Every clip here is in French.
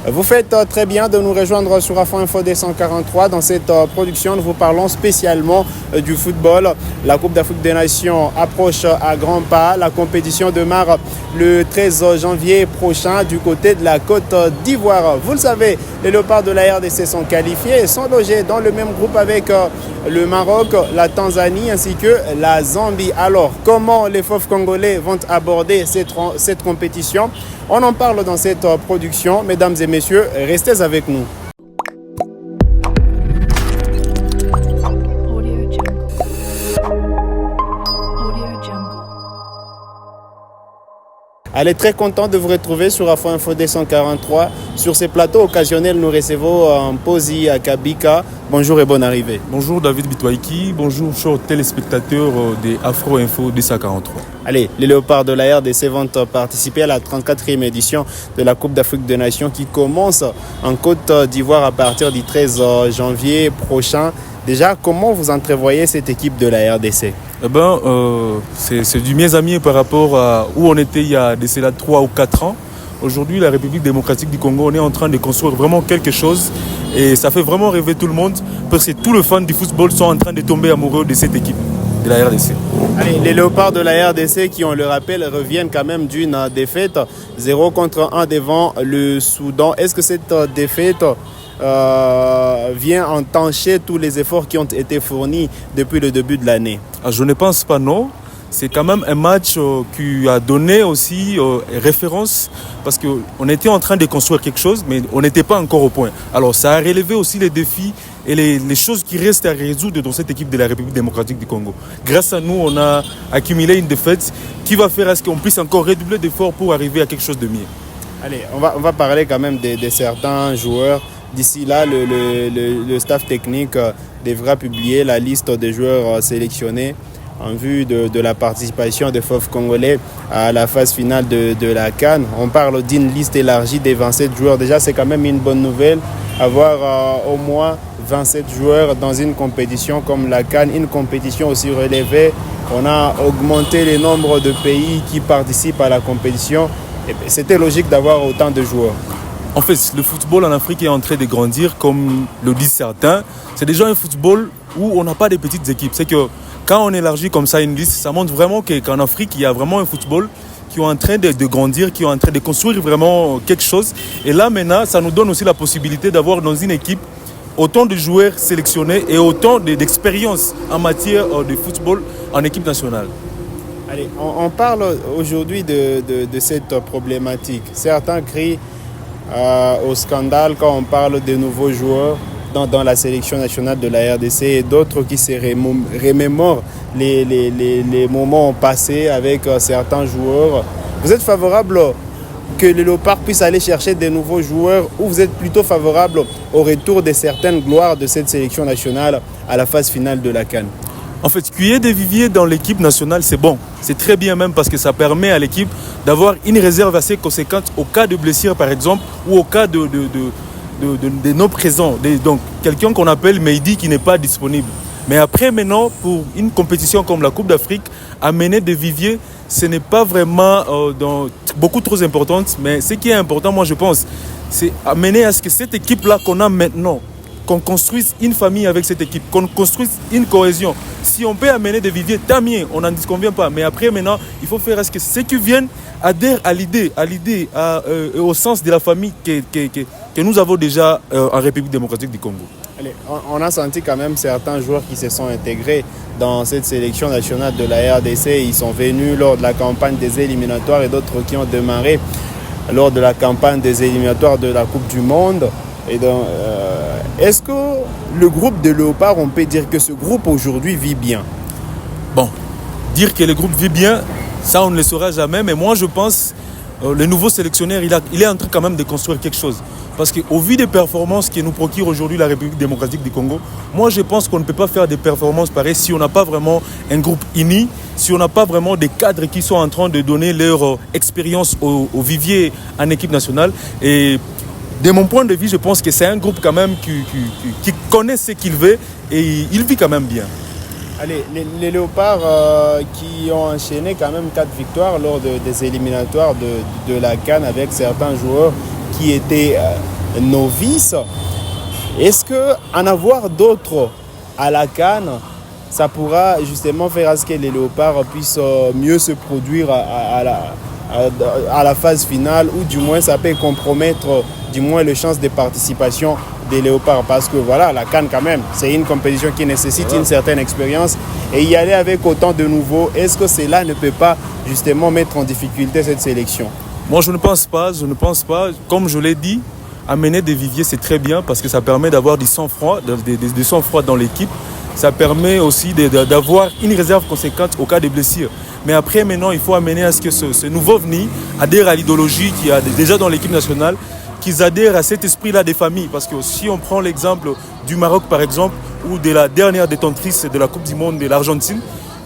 Vous faites très bien de nous rejoindre sur Afro Info D143. Dans cette production, nous vous parlons spécialement du football. La Coupe d'Afrique des Nations approche à grands pas. La compétition démarre le 13 janvier prochain du côté de la Côte d'Ivoire. Vous le savez, les Léopards de la RDC sont qualifiés et sont logés dans le même groupe avec le Maroc, la Tanzanie ainsi que la Zambie. Alors, comment les Fauves congolais vont aborder cette compétition? On en parle dans cette production. Mesdames et messieurs, restez avec nous. Elle est très contente de vous retrouver sur Afro Info D143. Sur ces plateaux occasionnels, nous recevons Posi Akabika. Bonjour et bonne arrivée. Bonjour David Bitwaiki, bonjour chers téléspectateurs de Afro Info D143. Allez, les Léopards de la RDC vont participer à la 34e édition de la Coupe d'Afrique des Nations qui commence en Côte d'Ivoire à partir du 13 janvier prochain. Déjà, comment vous entrevoyez cette équipe de la RDC? C'est du mieux à mieux par rapport à où on était il y a de cela 3 ou 4 ans. Aujourd'hui, la République démocratique du Congo, on est en train de construire vraiment quelque chose et ça fait vraiment rêver tout le monde parce que tous les fans du football sont en train de tomber amoureux de cette équipe de la RDC. Allez, les Léopards de la RDC qui, on le rappelle, reviennent quand même d'une défaite 0-1 devant le Soudan. Est-ce que cette défaite vient entancher tous les efforts qui ont été fournis depuis le début de l'année? Je ne pense pas, non. C'est quand même un match qui a donné aussi référence parce qu'on était en train de construire quelque chose, mais on n'était pas encore au point. Alors ça a relevé aussi les défis et les choses qui restent à résoudre dans cette équipe de la République démocratique du Congo. Grâce à nous, on a accumulé une défaite qui va faire à ce qu'on puisse encore redoubler d'efforts pour arriver à quelque chose de mieux. Allez, on va parler quand même de certains joueurs. D'ici là, le staff technique devra publier la liste des joueurs sélectionnés en vue de la participation des Fauves congolais à la phase finale de la CAN. On parle d'une liste élargie des 27 joueurs. Déjà, c'est quand même une bonne nouvelle. Avoir au moins 27 joueurs dans une compétition comme la CAN, une compétition aussi relevée. On a augmenté le nombre de pays qui participent à la compétition. C'était logique d'avoir autant de joueurs. En fait, le football en Afrique est en train de grandir, comme le disent certains. C'est déjà un football où on n'a pas de petites équipes. C'est que quand on élargit comme ça une liste, ça montre vraiment qu'en Afrique, il y a vraiment un football qui est en train de grandir, qui est en train de construire vraiment quelque chose. Et là, maintenant, ça nous donne aussi la possibilité d'avoir dans une équipe autant de joueurs sélectionnés et autant d'expérience en matière de football en équipe nationale. Allez, on parle aujourd'hui de cette problématique. Certains crient au scandale quand on parle de nouveaux joueurs dans la sélection nationale de la RDC et d'autres qui se remémorent les moments passés avec certains joueurs. Vous êtes favorable que les Léopards puissent aller chercher des nouveaux joueurs ou vous êtes plutôt favorable au retour de certaines gloires de cette sélection nationale à la phase finale de la CAN? En fait, qu'il y ait des viviers dans l'équipe nationale, c'est bon. C'est très bien même parce que ça permet à l'équipe d'avoir une réserve assez conséquente au cas de blessure, par exemple, ou au cas de non-présents. Donc, quelqu'un qu'on appelle Meidi qui n'est pas disponible. Mais après, maintenant, pour une compétition comme la Coupe d'Afrique, amener des viviers, ce n'est pas vraiment beaucoup trop important. Mais ce qui est important, moi, je pense, c'est amener à ce que cette équipe-là qu'on a maintenant, qu'on construise une famille avec cette équipe, qu'on construise une cohésion. Si on peut amener des viviers, tant mieux, on n'en disconvient pas. Mais après, maintenant, il faut faire à ce que ceux qui viennent adhèrent à l'idée, au sens de la famille que nous avons déjà en République démocratique du Congo. Allez, on a senti quand même certains joueurs qui se sont intégrés dans cette sélection nationale de la RDC. Ils sont venus lors de la campagne des éliminatoires et d'autres qui ont démarré lors de la campagne des éliminatoires de la Coupe du Monde. Et donc, est-ce que le groupe de Léopards, on peut dire que ce groupe aujourd'hui vit bien? Bon, dire que le groupe vit bien, ça on ne le saura jamais. Mais moi je pense le nouveau sélectionneur, il est en train quand même de construire quelque chose. Parce qu'au vu des performances que nous procure aujourd'hui la République démocratique du Congo, moi je pense qu'on ne peut pas faire des performances pareilles si on n'a pas vraiment un groupe uni, si on n'a pas vraiment des cadres qui sont en train de donner leur expérience au vivier en équipe nationale. Et de mon point de vue, je pense que c'est un groupe quand même qui connaît ce qu'il veut et il vit quand même bien. Allez, les Léopards qui ont enchaîné quand même 4 victoires lors des éliminatoires de la CAN avec certains joueurs qui étaient novices. Est-ce qu'en avoir d'autres à la CAN, ça pourra justement faire à ce que les léopards puissent mieux se produire à la phase finale, ou du moins ça peut compromettre du moins les chances de participation des léopards, parce que voilà, la CAN quand même, c'est une compétition qui nécessite une certaine expérience, et y aller avec autant de nouveaux, est-ce que cela ne peut pas justement mettre en difficulté cette sélection? Moi je ne pense pas, comme je l'ai dit, amener des viviers c'est très bien parce que ça permet d'avoir du sang-froid, du sang-froid dans l'équipe. Ça permet aussi d'avoir une réserve conséquente au cas de blessures. Mais après, maintenant, il faut amener à ce que ce nouveau venu adhère à l'idéologie qu'il y a déjà dans l'équipe nationale, qu'ils adhèrent à cet esprit-là des familles. Parce que si on prend l'exemple du Maroc, par exemple, ou de la dernière détentrice de la Coupe du Monde de l'Argentine,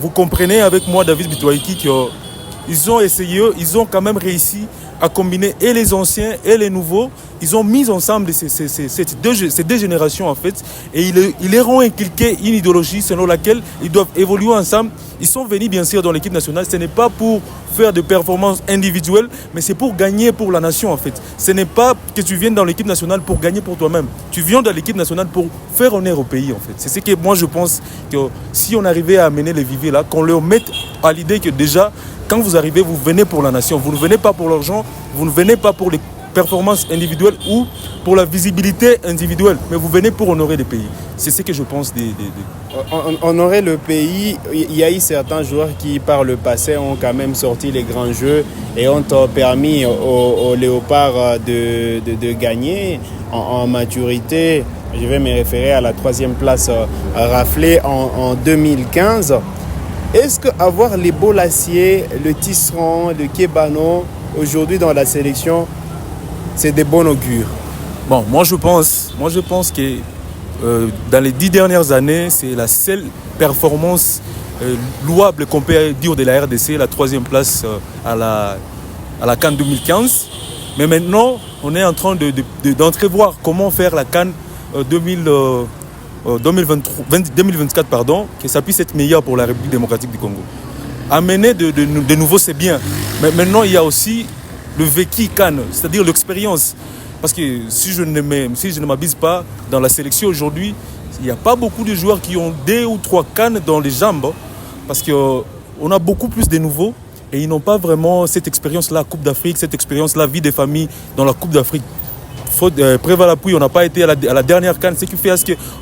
vous comprenez avec moi, David Bitoïki, qu'ils ont essayé, ils ont quand même réussi à combiner et les anciens et les nouveaux. Ils ont mis ensemble ces deux générations en fait, et ils leur ont inculqué une idéologie selon laquelle ils doivent évoluer ensemble. Ils sont venus bien sûr dans l'équipe nationale, ce n'est pas pour faire de performances individuelles, mais c'est pour gagner pour la nation en fait. Ce n'est pas que tu viennes dans l'équipe nationale pour gagner pour toi-même. Tu viens dans l'équipe nationale pour faire honneur au pays en fait. C'est ce que moi je pense que si on arrivait à amener les viviers là, qu'on leur mette à l'idée que déjà, quand vous arrivez, vous venez pour la nation. Vous ne venez pas pour l'argent, vous ne venez pas pour les performances individuelles ou pour la visibilité individuelle, mais vous venez pour honorer le pays. C'est ce que je pense Honorer le pays, il y a eu certains joueurs qui par le passé ont quand même sorti les grands jeux et ont permis aux léopards de gagner en maturité. Je vais me référer à la 3e place raflée en 2015. Est-ce qu'avoir les Bolassier, le Tisserand, le Kebano aujourd'hui dans la sélection, c'est de bon augure? Bon, moi je pense que dans les 10 dernières années, c'est la seule performance louable qu'on peut dire de la RDC, la 3e place à la CAN 2015. Mais maintenant, on est en train d'entrevoir comment faire la CAN 2024, que ça puisse être meilleur pour la République démocratique du Congo. Amener de nouveau, c'est bien. Mais maintenant, il y a aussi le vécu CAN, c'est-à-dire l'expérience. Parce que si je ne m'abuse pas, dans la sélection aujourd'hui, il n'y a pas beaucoup de joueurs qui ont 2 ou 3 CAN dans les jambes. Parce qu'on a beaucoup plus de nouveaux et ils n'ont pas vraiment cette expérience-là, Coupe d'Afrique, cette expérience-là, vie des familles dans la Coupe d'Afrique. Préval-Appui, on n'a pas été à la dernière CAN, ce qui fait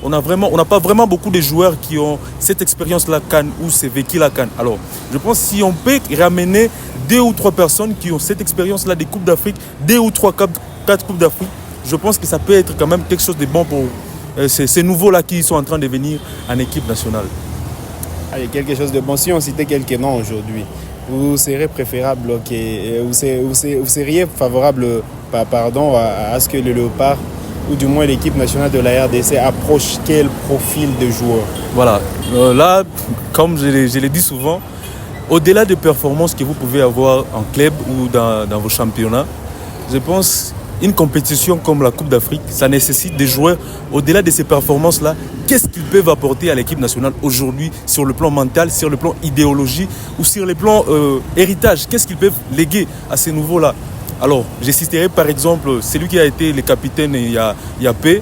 qu'on n'a pas vraiment beaucoup de joueurs qui ont cette expérience-là CAN ou ces vécu la CAN. Alors, je pense que si on peut ramener 2 ou 3 personnes qui ont cette expérience-là des Coupes d'Afrique, 2 ou 3, 4 Coupes d'Afrique, je pense que ça peut être quand même quelque chose de bon pour ces nouveaux-là qui sont en train de venir en équipe nationale. Allez, quelque chose de bon. Si on citait quelques noms aujourd'hui, vous seriez préférable, vous seriez favorable à ce que le Léopard, ou du moins l'équipe nationale de la RDC, approche quel profil de joueur? Voilà, là, comme je l'ai dit souvent, au-delà des performances que vous pouvez avoir en club ou dans vos championnats, je pense une compétition comme la Coupe d'Afrique, ça nécessite des joueurs, au-delà de ces performances-là, qu'est-ce qu'ils peuvent apporter à l'équipe nationale aujourd'hui sur le plan mental, sur le plan idéologie ou sur le plan héritage? Qu'est-ce qu'ils peuvent léguer à ces nouveaux-là? Alors, je citerai par exemple celui qui a été le capitaine Yapé,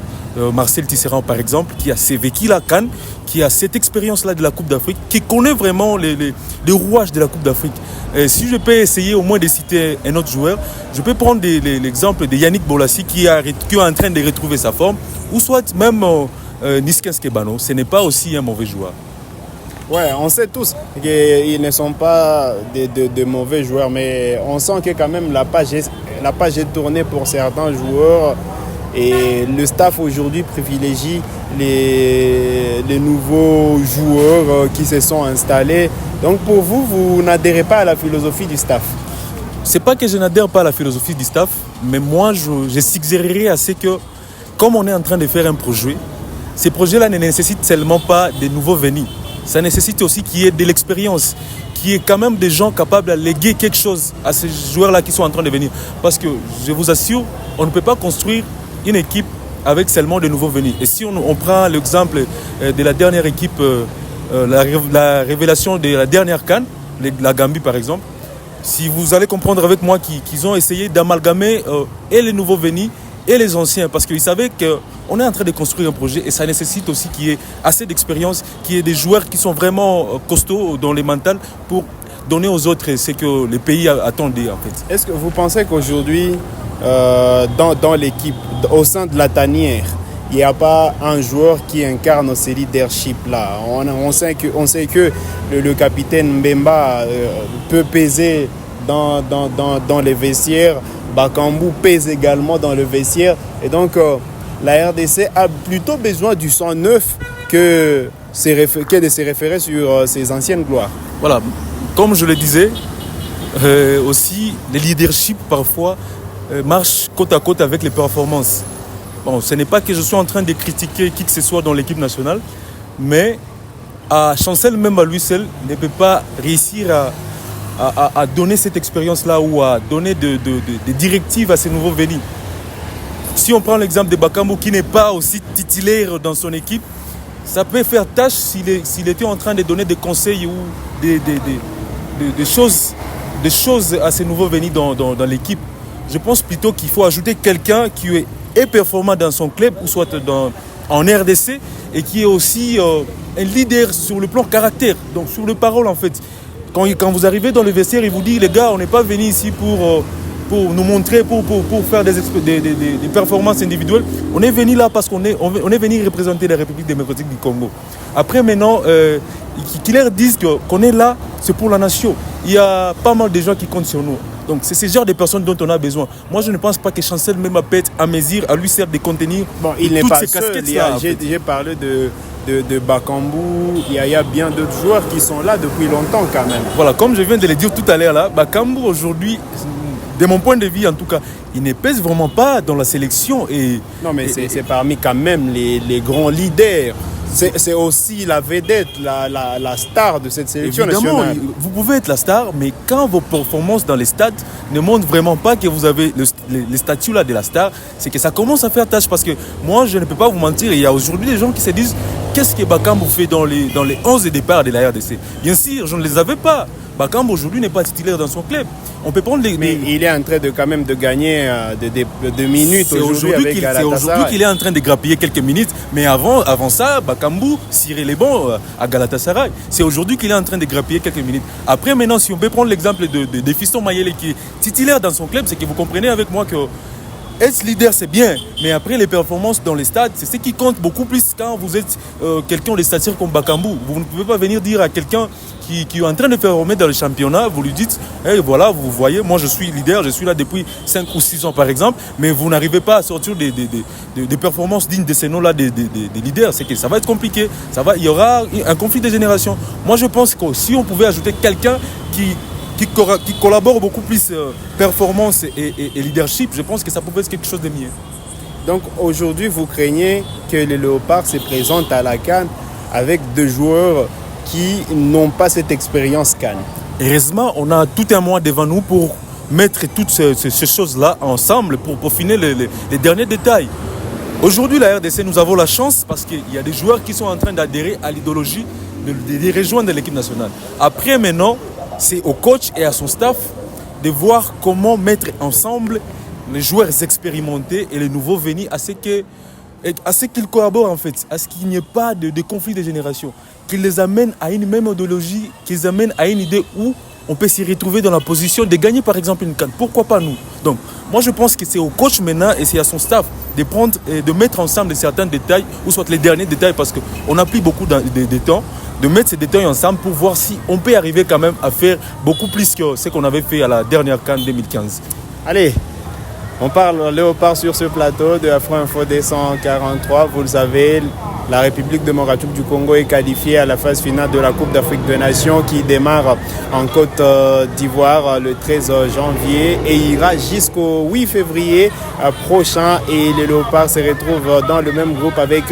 Marcel Tisserand par exemple, qui a vécu la CAN, qui a cette expérience-là de la Coupe d'Afrique, qui connaît vraiment les rouages de la Coupe d'Afrique. Et si je peux essayer au moins de citer un autre joueur, je peux prendre l'exemple de Yannick Bolasie qui est en train de retrouver sa forme, ou soit même Niskens Kebano. Ce n'est pas aussi un mauvais joueur. Ouais, on sait tous qu'ils ne sont pas de mauvais joueurs, mais on sent que quand même la page est tournée pour certains joueurs. Et le staff aujourd'hui privilégie les nouveaux joueurs qui se sont installés. Donc pour vous, vous n'adhérez pas à la philosophie du staff? C'est pas que je n'adhère pas à la philosophie du staff, mais moi je suggérerais à ce que, comme on est en train de faire un projet, ces projets-là ne nécessitent seulement pas des nouveaux venus. Ça nécessite aussi qu'il y ait de l'expérience, qu'il y ait quand même des gens capables de léguer quelque chose à ces joueurs-là qui sont en train de venir. Parce que je vous assure, on ne peut pas construire une équipe avec seulement de nouveaux venus. Et si on prend l'exemple de la dernière équipe, la révélation de la dernière CAN, la Gambie par exemple, si vous allez comprendre avec moi qu'ils ont essayé d'amalgamer et les nouveaux venus et les anciens, parce qu'ils savaient qu'on est en train de construire un projet et ça nécessite aussi qu'il y ait assez d'expérience, qu'il y ait des joueurs qui sont vraiment costauds dans les mentales pour donner aux autres ce que les pays attendaient en fait. Est-ce que vous pensez qu'aujourd'hui, dans l'équipe, au sein de la tanière, il n'y a pas un joueur qui incarne ce leadership-là? On sait que le capitaine Mbemba peut peser dans les vestiaires. Bakambu pèse également dans le vestiaire. Et donc, la RDC a plutôt besoin du sang neuf que de se référer sur ses anciennes gloires. Voilà, comme je le disais, aussi, le leadership parfois marche côte à côte avec les performances. Bon, ce n'est pas que je sois en train de critiquer qui que ce soit dans l'équipe nationale, mais Chancel, même à lui seul, ne peut pas réussir à donner cette expérience-là ou à donner des directives à ces nouveaux venus. Si on prend l'exemple de Bakambu qui n'est pas aussi titulaire dans son équipe, ça peut faire tâche s'il était en train de donner des conseils ou des choses à ces nouveaux venus dans l'équipe. Je pense plutôt qu'il faut ajouter quelqu'un qui est performant dans son club ou soit en RDC et qui est aussi un leader sur le plan caractère, donc sur le parole en fait. Quand vous arrivez dans le vestiaire, il vous dit les gars, on n'est pas venu ici pour nous montrer, pour faire des performances individuelles. On est venu là parce qu'on est venu représenter la République démocratique du Congo. Après maintenant, qu'ils leur disent qu'on est là, c'est pour la nation. Il y a pas mal de gens qui comptent sur nous. Donc c'est ce genre de personnes dont on a besoin. Moi je ne pense pas que Chancel même peut être à mesure, à lui sert de contenir il n'est toutes pas ces seul. casquettes-là. J'ai parlé de Bakambu, il y a bien d'autres joueurs qui sont là depuis longtemps quand même. Voilà, comme je viens de le dire tout à l'heure là, Bakambu aujourd'hui, de mon point de vue en tout cas, il ne pèse vraiment pas dans la sélection. Non mais c'est parmi quand même les grands leaders. C'est aussi la vedette, la star de cette sélection nationale. Vous pouvez être la star, mais quand vos performances dans les stades ne montrent vraiment pas que vous avez le statut là de la star, c'est que ça commence à faire tâche. Parce que moi, je ne peux pas vous mentir, il y a aujourd'hui des gens qui se disent qu'est-ce que Bakambu fait dans les 11 départs de la RDC. Bien sûr, je ne les avais pas. Bakambu aujourd'hui n'est pas titulaire dans son club. On peut prendre mais il est en train de quand même de gagner de minutes aujourd'hui avec Galatasaray. C'est aujourd'hui qu'il est en train de grappiller quelques minutes. Mais avant ça, Bakambu cirait les bons à Galatasaray. C'est aujourd'hui qu'il est en train de grappiller quelques minutes. Après maintenant, si on peut prendre l'exemple de Fiston Mayele qui est titulaire dans son club, c'est que vous comprenez avec moi que être leader c'est bien, mais après les performances dans les stades, c'est ce qui compte beaucoup plus quand vous êtes quelqu'un de stature comme Bakambu. Vous ne pouvez pas venir dire à quelqu'un qui est en train de faire remettre dans le championnat, vous lui dites hey, voilà, vous voyez, moi je suis leader, je suis là depuis 5 ou 6 ans par exemple, mais vous n'arrivez pas à sortir des performances dignes de ces noms-là des leaders. C'est que ça va être compliqué, il y aura un conflit de génération. Moi je pense que si on pouvait ajouter quelqu'un qui collabore beaucoup plus performance et leadership, je pense que ça pouvait être quelque chose de mieux. Donc aujourd'hui, vous craignez que les Léopards se présentent à la CAN avec deux joueurs qui n'ont pas cette expérience CAN. Heureusement, on a tout un mois devant nous pour mettre toutes ces choses-là ensemble, pour peaufiner les derniers détails. Aujourd'hui, la RDC, nous avons la chance parce qu'il y a des joueurs qui sont en train d'adhérer à l'idéologie de rejoindre l'équipe nationale. Après, maintenant, c'est au coach et à son staff de voir comment mettre ensemble les joueurs expérimentés et les nouveaux venus à ce qu'ils collaborent en fait, à ce qu'il n'y ait pas de conflit de génération, qu'ils les amènent à une même idéologie, qu'ils les amènent à une idée où on peut s'y retrouver dans la position de gagner par exemple une CAN. Pourquoi pas nous? Donc moi je pense que c'est au coach maintenant et c'est à son staff de prendre et de mettre ensemble certains détails, ou soit les derniers détails, parce qu'on n'a plus beaucoup de temps, de mettre ces détails ensemble pour voir si on peut arriver quand même à faire beaucoup plus que ce qu'on avait fait à la dernière CAN 2015. Allez, on parle Léopard sur ce plateau de Afro Info 243. Vous le savez, la République démocratique du Congo est qualifiée à la phase finale de la Coupe d'Afrique des Nations qui démarre en Côte d'Ivoire le 13 janvier et ira jusqu'au 8 février prochain. Et les Léopards se retrouvent dans le même groupe avec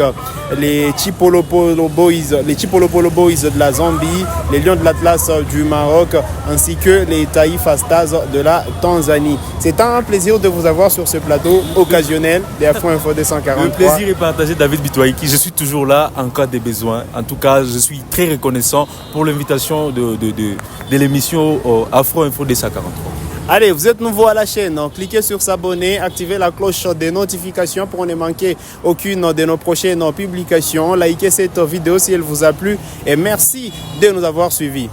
les Chipolopolo Boys de la Zambie, les Lions de l'Atlas du Maroc ainsi que les Taifa Stars de la Tanzanie. C'est un plaisir de vous avoir sur ce plateau occasionnel des Afro Info 243. Le plaisir est partagé, David Bitouaïki. Je suis toujours là en cas de besoin. En tout cas, je suis très reconnaissant pour l'invitation de l'émission Afro Info 243. Allez, vous êtes nouveau à la chaîne, donc cliquez sur s'abonner, activez la cloche des notifications pour ne manquer aucune de nos prochaines publications. Likez cette vidéo si elle vous a plu et merci de nous avoir suivis.